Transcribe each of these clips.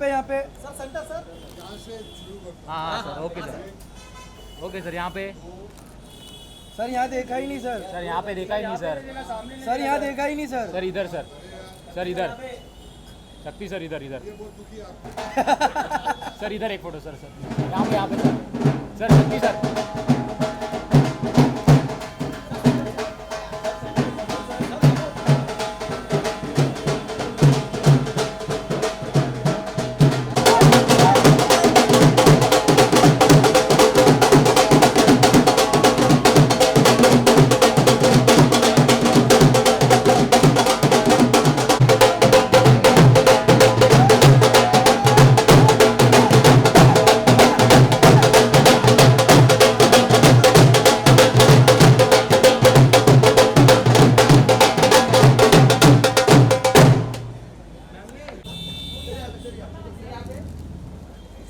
यहाँ पे sir center sir. हाँ सर, ओके सर, यहाँ पे सर, यहाँ देखा ही नहीं सर। सर, यहाँ पे देखा ही नहीं सर। सर, यहाँ देखा ही नहीं सर। सर इधर सर इधर शक्ति सर, इधर सर, इधर एक फोटो सर यहाँ पे सर शक्ति सर।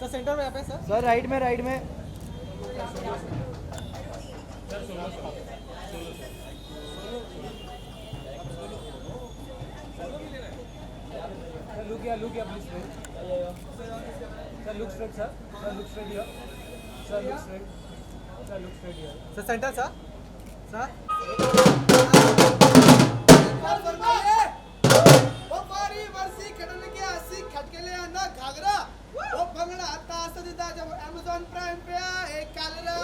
सर सेंटर में यहाँ पे सर राइट में Look here, please. Sir, look straight, sir. Sir, look straight here. Sir, look straight. Sir, look straight here. Sir center sir. Sir ओ पारी वर्षी खडन के आसी खटकेले ना घागरा ओ भंगड़ा आता सदिदा जब Amazon प्राइम पे एक कालरा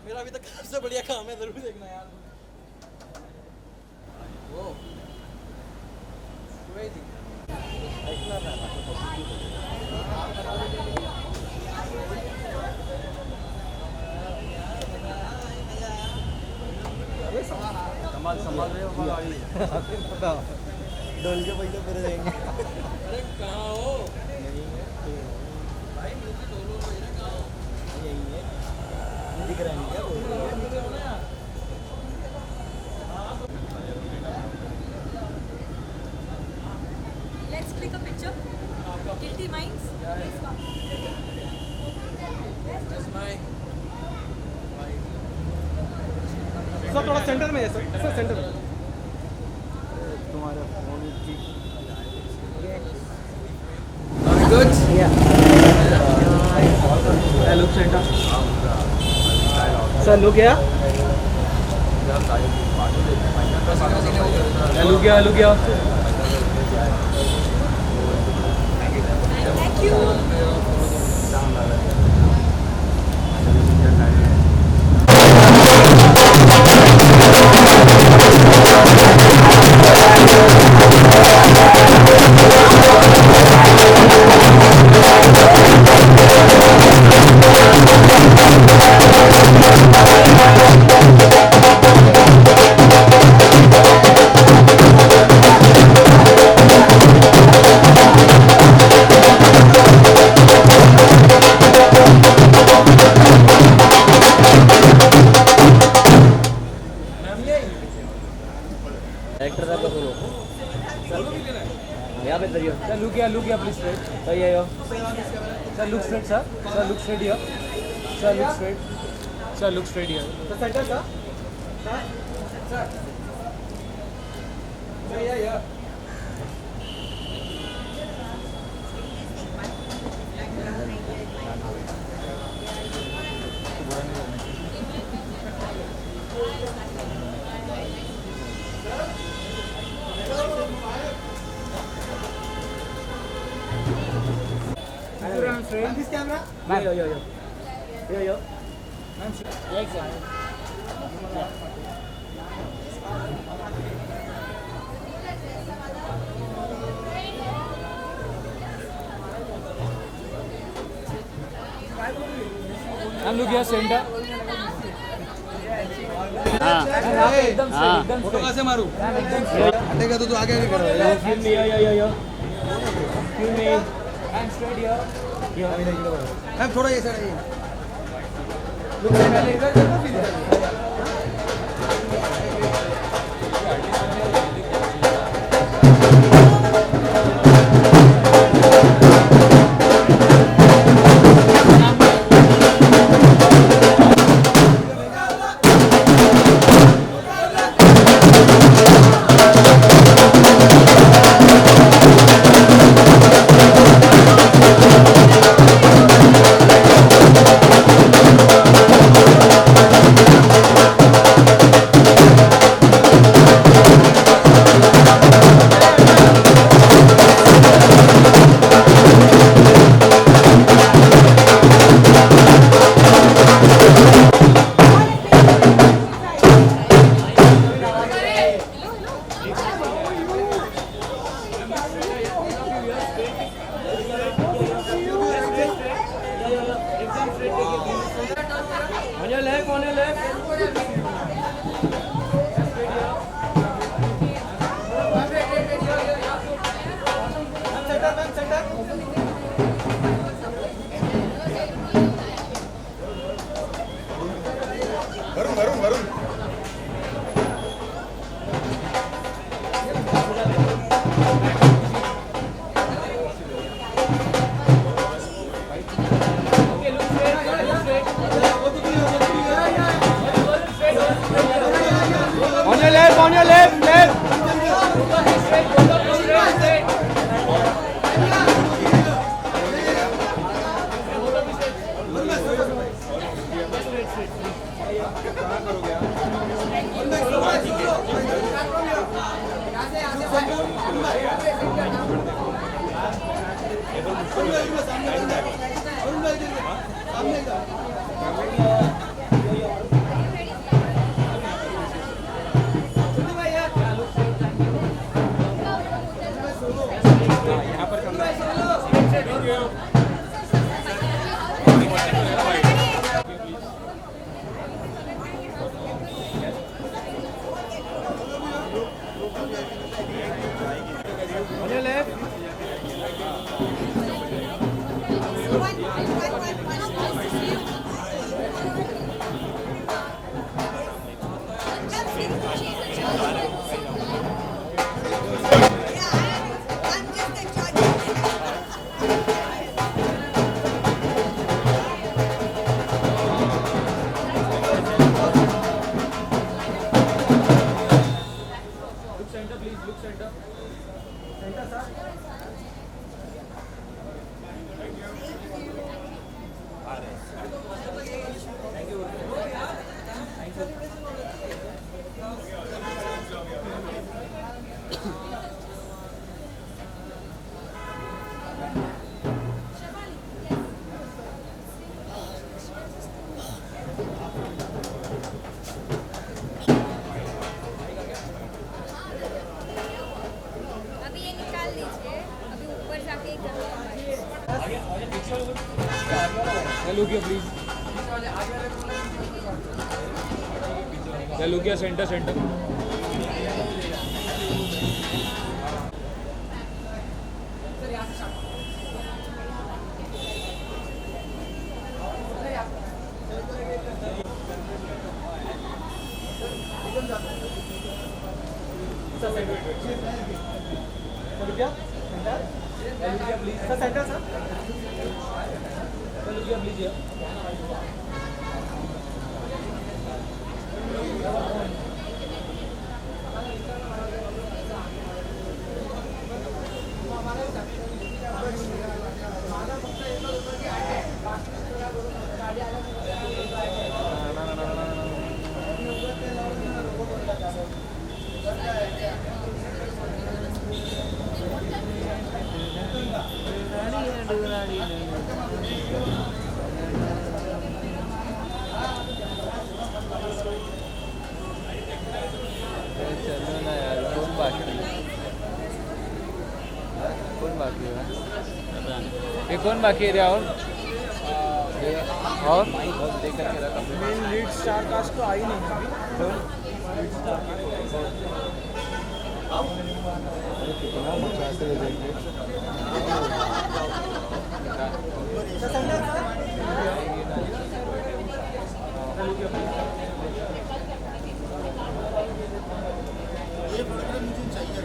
मेरा अभी तक सबसे बढ़िया काम है, जरूर देखना यार। वो संभाल रहे हो डोल के पैसे पूरे देंगे। अरे कहाँ हो भाई, मुझे दोनों मेरे कहाँ हो? यही है, दिख रहा है क्या बोल रहे हैं? Let's click a picture. Guilty minds. Please come. That's my sir थोड़ा सेंटर में है सर सेंटर में। तुम्हारा फोन की good. look center. Sir, look here. Look here. Thank you. Actor साहब का बोलो यहाँ पे करिए। Sir, look here, please straight. सही है यो। Sir, look straight, sir. Sir, look straight here. Sir, look straight. Sir, look straight here. Sir center sir. Sir This camera? Yo. Ma'am look here centre एकदम से एकदम photo कहाँ से मारूं? हटेगा तो तू आगे नहीं करो Give me Give me and straight here ma'am थोड़ा ये सर look पहले इधर देखो फिर इधर On your left. Varun Varun Varun On your left, left. On your left. Look center, please. Look center. अभी ये निकाल लीजिए अभी ऊपर जाके एक Look here, please. Look here, center, center. Sir, center, sir. Look here, please. चलो ना यार, कौन बाकी है? कौन बाकी है? ये कौन बाकी है राहुल? और मेन लीड स्टार कास्ट तो आई नहीं अभी। कितना बचा से देखिए ये प्रोग्राम मुझे चाहिए।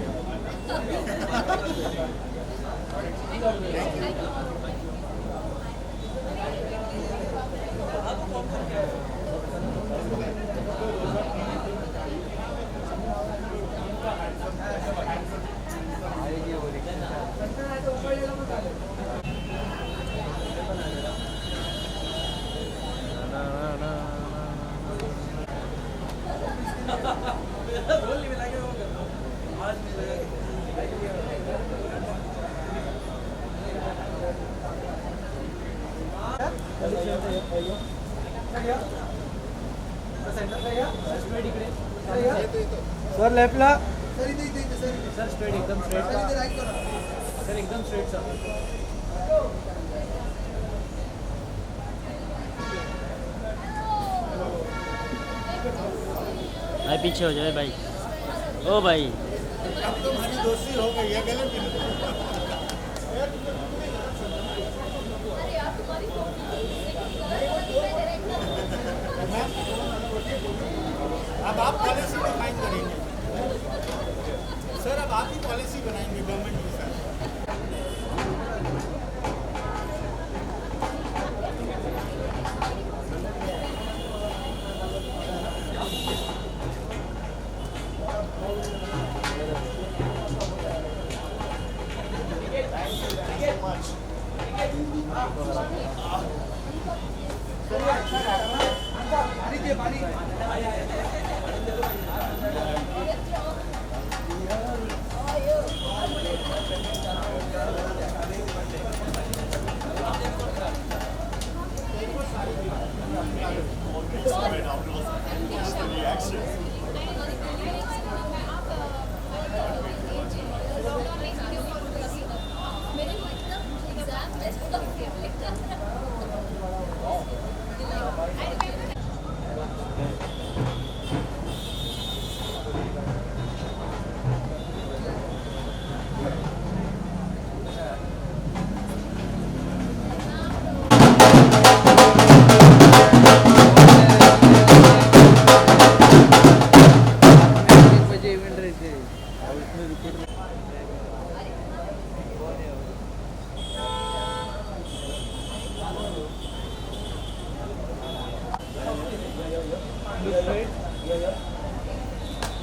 सर लेफ्टला सर इथे इथे इथे सर सर स्ट्रेट एकदम स्ट्रेट सर इथे राईट करा सर एकदम स्ट्रेट सर भाई पीछे हो जाए भाई। ओ भाई अब तुम्हारी दोस्ती हो गई है गलत अब आप पॉलिसी डिफाइन करेंगे सर। अब आप ही पॉलिसी बनाएंगे गवर्नमेंट के साथ।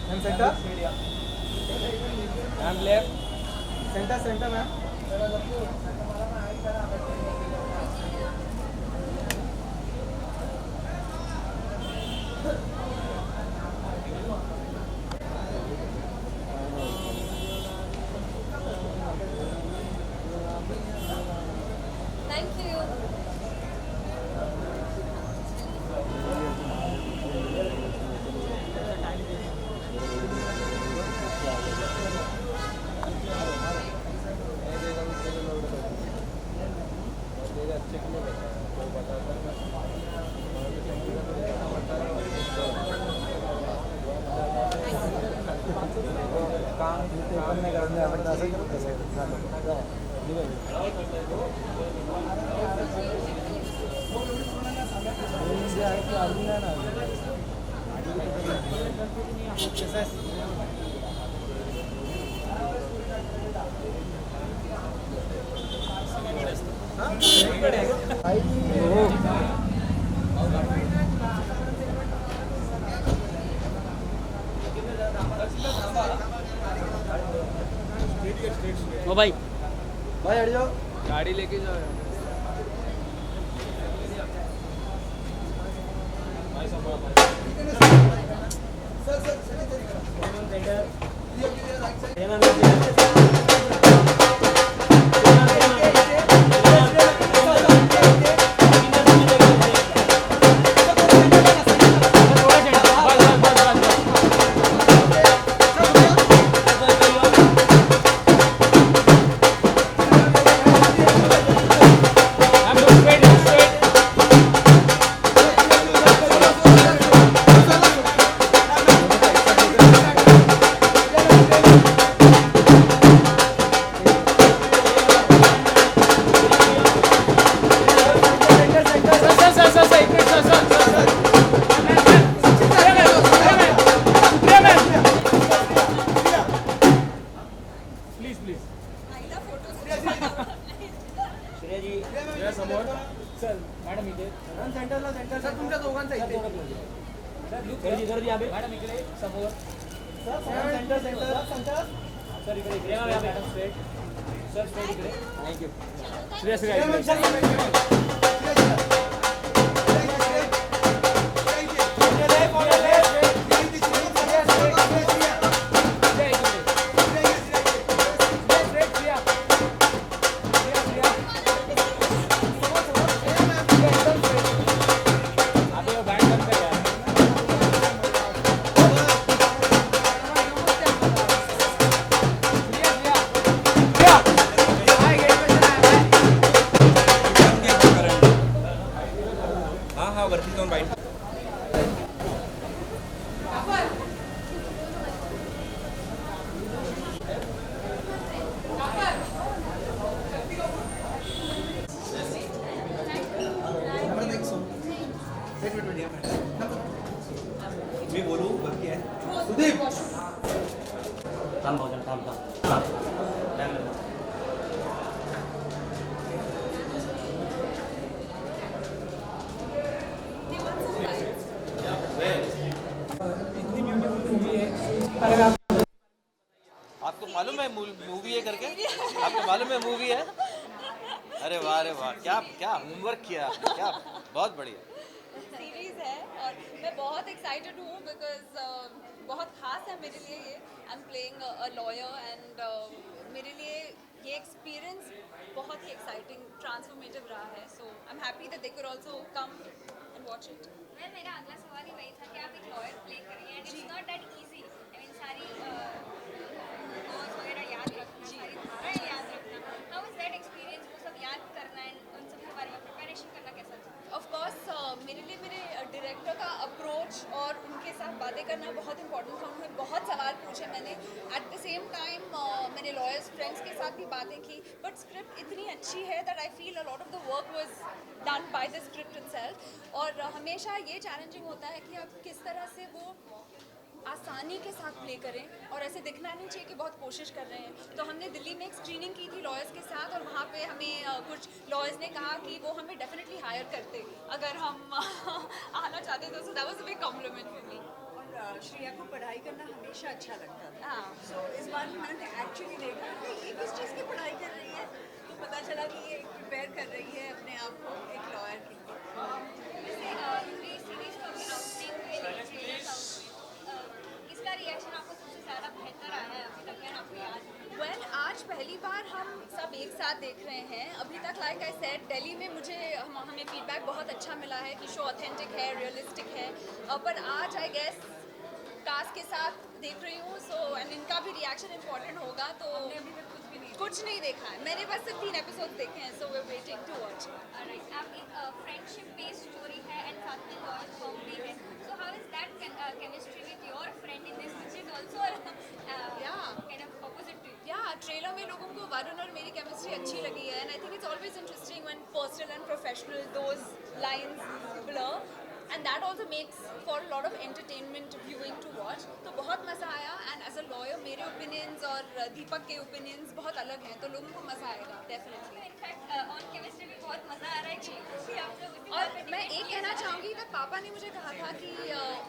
And center? and left Center, center, ma'am. Thank you. ओ भाई भाई हट जाओ। गाड़ी लेके जाओ यार। सर सर सर इथे I'm straight, straight. मॅडम इथे सेंटरला सेंटर सर तुमच्या दोघांचा सर इथे दोघं close आहे. सर लुक इधर भी आवे मॅडम इकडे समोर सेंटर सेंटर सेंटर सर इकडे मॅडम स्ट्रेट सर स्ट्रेट इकडे थँक्यू श्रेया इकडे हाँ हाँ वरती जाऊन बाईट मी बोलू वरती आहे थांब भाऊजन थांब थांब आपको मालूम है मूवी है करके आपको मालूम है मूवी है अरे वाह क्या क्या होमवर्क किया आपने क्या बहुत बढ़िया सीरीज है और मैं बहुत एक्साइटेड हूँ बिकॉज बहुत खास है मेरे लिए ये I am playing a lawyer and मेरे लिए ये एक्सपीरियंस बहुत ही एक्साइटिंग ट्रांसफॉर्मेटिव रहा है so I am happy that they could also come and watch it मेरा अगला सवाल ही वही था कि आप एक लॉयर प्ले कर रही हैं and it's not that easy I mean सारी लॉज वगैरह याद रखना सारी धाराएं याद रखना हाउ इज दैट एक्सपीरियंस वो सब याद करना एंड उन सब के बारे में प्रिपरेशन करना कैसा था ऑफ कोर्स मेरे लिए मेरे डायरेक्टर का अप्रोच और उनके साथ बातें करना बहुत इंपॉर्टेंट था उन्होंने बहुत सवाल पूछे मैंने एट द सेम टाइम मैंने लॉयर्स फ्रेंड्स के साथ भी बातें की बट स्क्रिप्ट इतनी अच्छी है that I feel a lot of the work was done by the script itself और हमेशा ये चैलेंजिंग होता है कि आप किस तरह से वो आसानी के साथ प्ले करें और ऐसे दिखना नहीं चाहिए कि बहुत कोशिश कर रहे हैं तो हमने दिल्ली में एक स्क्रीनिंग की थी लॉयर्स के साथ और वहाँ पे हमें कुछ लॉयर्स ने कहा कि वो हमें डेफिनेटली हायर करते अगर हम आना चाहते तो that was a big complement for me और श्रेया को पढ़ाई करना हमेशा अच्छा लगता था हाँ सो इस बार मैंने एक्चुअली देखा कि ये किस चीज़ की पढ़ाई कर रही है तो पता चला कि ये प्रिपेयर कर रही है अपने आप को एक लॉयर के लिए वैसे ये सीरीज को अभी आउटस्टैंडिंग हुई है इसका रिएक्शन आपको सबसे ज़्यादा बेहतर आया है अभी तक आपको याद वेल आज पहली बार हम सब एक साथ देख रहे हैं अभी तक लाइक आई सेड दिल्ली में हमें फीडबैक बहुत अच्छा मिला है कि शो ऑथेंटिक है रियलिस्टिक है पर आज आई गेस कास्ट के साथ देख रही हूँ सो एंड इनका भी रिएक्शन इम्पोर्टेंट होगा तो अभी तक कुछ नहीं देखा है मैंने बस सिर्फ 3 एपिसोड देखे हैं so we are waiting to watch right आप एक फ्रेंडशिप बेस्ड स्टोरी है एंड साथ में लॉयल फॉर्म भी है so how is that chemistry with your friend in this which is also kind of opposite to या ट्रेलर में लोगों को वरुण और मेरी केमिस्ट्री अच्छी लगी है and I think it's always interesting when personal and professional those lines blur and that also makes for lot of entertainment viewing to watch तो बहुत मज़ा आया एंड एज अ लॉयर मेरे ओपिनियंस और दीपक के ओपिनियंस बहुत अलग हैं तो लोगों को मज़ा आएगा डेफिनेटली इनफैक्ट ऑन केमिस्ट्री भी बहुत मज़ा आ रहा है क्योंकि आप लोग और मैं एक कहना चाहूँगी कि पापा ने मुझे कहा था कि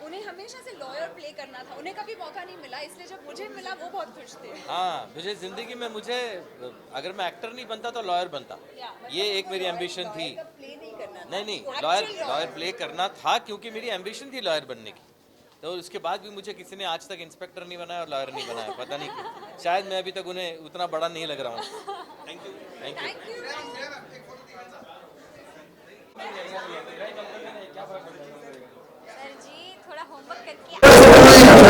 उन्हें हमेशा से लॉयर प्ले करना था उन्हें कभी मौका नहीं मिला इसलिए जब मुझे मिला वो बहुत खुश थे हाँ मुझे जिंदगी में मुझे अगर मैं एक्टर नहीं बनता तो लॉयर बनता ये एक मेरी एम्बिशन थी प्ले नहीं करना नहीं लॉयर प्ले करना था क्योंकि मेरी एम्बिशन थी लॉयर बनने की तो उसके बाद भी मुझे किसी ने आज तक इंस्पेक्टर नहीं बनाया और लॉयर नहीं बनाया पता नहीं क्यों शायद मैं अभी तक उन्हें उतना बड़ा नहीं लग रहा हूँ thank you thank you sir ji थोड़ा होमवर्क करके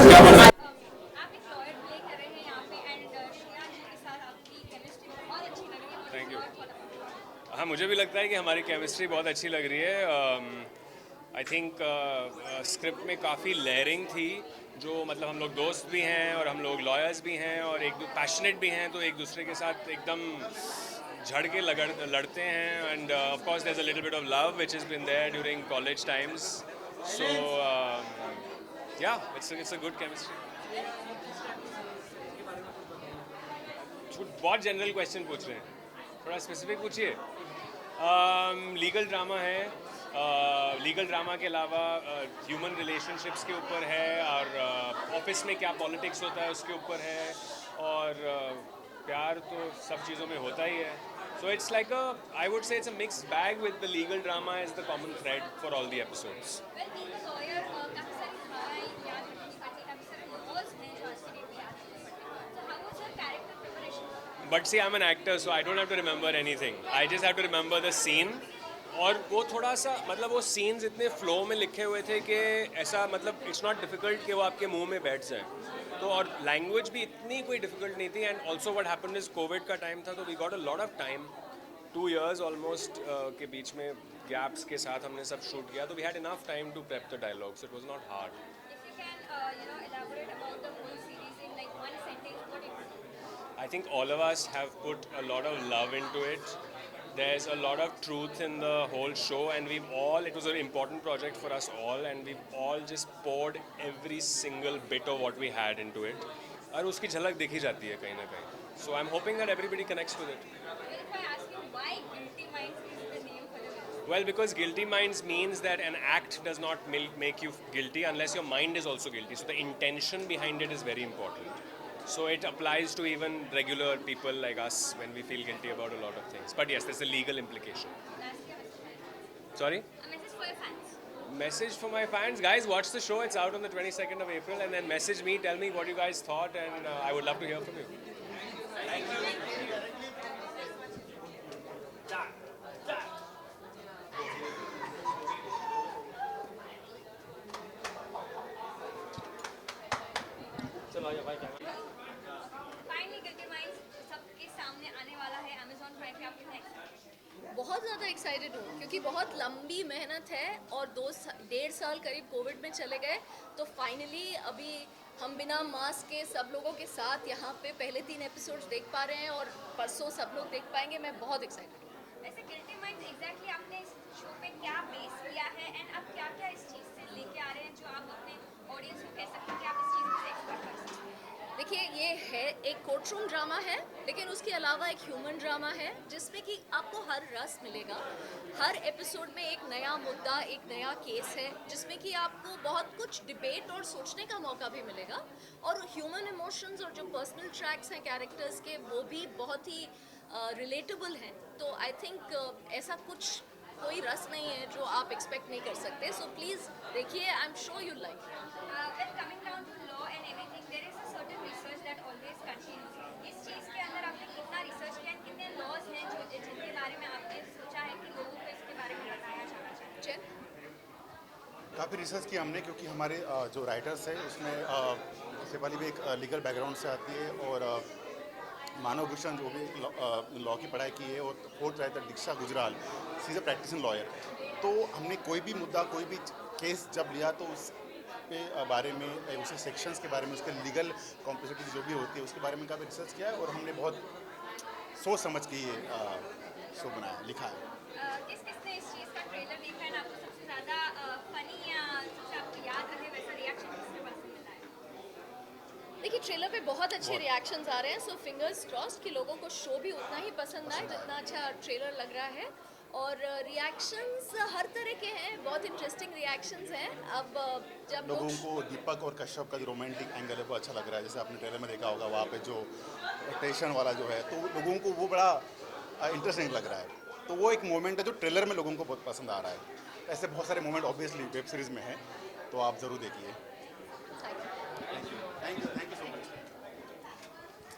आप एक लॉयर प्ले कर रहे हैं यहाँ पे एंड श्रेया जी के साथ आपकी केमिस्ट्री बहुत अच्छी लग रही है थैंक यू हाँ, मुझे भी लगता है कि हमारी केमिस्ट्री बहुत अच्छी लग रही है। आई थिंक स्क्रिप्ट में काफ़ी लेयरिंग थी, जो मतलब हम लोग दोस्त भी हैं और हम लोग लॉयर्स भी हैं और एक पैशनेट भी हैं, तो एक दूसरे के साथ एकदम झड़ के लड़ते हैं। And of course there is a little bit of love which has been there during college times, so yeah it's a good chemistry. बहुत जनरल क्वेश्चन पूछ रहे हैं, थोड़ा स्पेसिफिक पूछिए। लीगल ड्रामा है, लीगल ड्रामा के अलावा ह्यूमन रिलेशनशिप्स के ऊपर है, और ऑफिस में क्या पॉलिटिक्स होता है उसके ऊपर है, और प्यार तो सब चीज़ों में होता ही है। So it's like I would say it's a mix bag with the legal drama is the common thread for all the episodes. Well, being a lawyer, काफी सारी धाराएं याद रखनी पड़ती, काफी सारे laws हैं जो आज की डेट में याद रखने पड़ते हैं। So how was your character preparation? But see, I'm an actor, so I don't have to remember anything. I just have to remember the scene. और वो थोड़ा सा मतलब वो सीन्स इतने फ्लो में लिखे हुए थे कि ऐसा मतलब इट्स नॉट डिफिकल्ट कि वो आपके मुंह में बैठ जाए। तो और लैंग्वेज भी इतनी कोई डिफिकल्ट नहीं थी। And also what happened is COVID का टाइम था, तो we got a lot of time, 2 years almost के बीच में गैप्स के साथ हमने सब शूट किया, तो we had enough time to prep the dialogues, it was not hard. If you can, elaborate about the whole series in like one sentence, what it would be? I think all of us have put a lot of love into it. There's a lot of truth in the whole show, and it was an important project for us all, and we've all just poured every single bit of what we had into it. और उसकी झलक देखी जाती है कहीं ना कहीं. So I'm hoping that everybody connects with it. Well, if I ask you why Guilty Minds is the name for the web? Well, because guilty minds means that an act does not make you guilty unless your mind is also guilty. So the intention behind it is very important. So it applies to even regular people like us when we feel guilty about a lot of things. But yes, there's a legal implication. Last year, message. Sorry? A message for your fans. Message for my fans. Guys, watch the show. It's out on the 22nd of April. And then message me, tell me what you guys thought. And I would love to hear from you. Finally, Guilty Minds सबके सामने आने वाला है Amazon Prime पे। आप कितना excited? बहुत ज़्यादा एक्साइटेड हूँ क्योंकि बहुत लंबी मेहनत है और 1.5 साल करीब कोविड में चले गए, तो फाइनली अभी हम बिना मास्क के सब लोगों के साथ यहाँ पे पहले 3 एपिसोड्स देख पा रहे हैं और परसों सब लोग देख पाएंगे। मैं बहुत एक्साइटेड हूँ। वैसे Guilty Minds एग्जैक्टली आपने इस शो पे क्या बेस किया है, एंड आप क्या क्या इस चीज़ से लेके आ रहे हैं जो आप अपने ऑडियंस को कह सकते हैं कि आप इस चीज़ से एक्सपेक्ट कर सकते हैं? देखिए, ये है एक कोर्टरूम ड्रामा है, लेकिन उसके अलावा एक ह्यूमन ड्रामा है जिसमें कि आपको हर रस मिलेगा। हर एपिसोड में एक नया मुद्दा, एक नया केस है जिसमें कि आपको बहुत कुछ डिबेट और सोचने का मौका भी मिलेगा। और ह्यूमन इमोशंस और जो पर्सनल ट्रैक्स हैं कैरेक्टर्स के, वो भी बहुत ही रिलेटेबल हैं। तो आई थिंक ऐसा कुछ कोई रस नहीं है जो आप एक्सपेक्ट नहीं कर सकते। सो प्लीज़ देखिए, I am sure you like. When coming down to law and everything, there is a certain research that always continues. इस चीज़ के अंदर आपने कितना रिसर्च किया, कितने लॉज हैं जो जिनके बारे में आपने सोचा है कि लोगों को इसके बारे में बताया जाना चाहिए? काफ़ी रिसर्च किया हमने, क्योंकि हमारे जो राइटर्स हैं उसमें इससे पहले भी एक लीगल बैकग्राउंड से आती है, और मानव भूषण जो भी लॉ की पढ़ाई की है, और fourth writer Diksha Gujral, she is a practising lawyer. तो हमने कोई भी मुद्दा, कोई भी केस जब लिया तो उस पे बारे में, उसके सेक्शंस के बारे में, उसके लीगल कॉम्प्लेक्सिटी जो भी होती है उसके बारे में काफ़ी रिसर्च किया है, और हमने बहुत सोच समझ के ये शो बनाया, लिखा है। किसने इस चीज़ का ट्रेलर देखा है, आपको सबसे ज़्यादा फनी या सबसे आपको याद रहे वैसा रिएक्शन किसने पसंद आया? देखिए, ट्रेलर पे बहुत अच्छे रिएक्शंस आ रहे हैं, सो फिंगर्स क्रॉस्ड कि लोगों को शो भी उतना ही पसंद आए जितना अच्छा ट्रेलर लग रहा है। और रिएक्शंस हर तरह के हैं, बहुत इंटरेस्टिंग रिएक्शंस हैं। अब जब लोगों को दीपक और कश्यप का जो रोमांटिक एंगल है वो अच्छा लग रहा है, जैसे आपने ट्रेलर में देखा होगा, वहाँ पे जो टेंशन वाला जो है, तो लोगों को वो बड़ा इंटरेस्टिंग लग रहा है। तो वो एक मोमेंट है जो ट्रेलर में लोगों को बहुत पसंद आ रहा है। ऐसे बहुत सारे मोमेंट ऑब्वियसली वेब सीरीज़ में हैं, तो आप ज़रूर देखिए।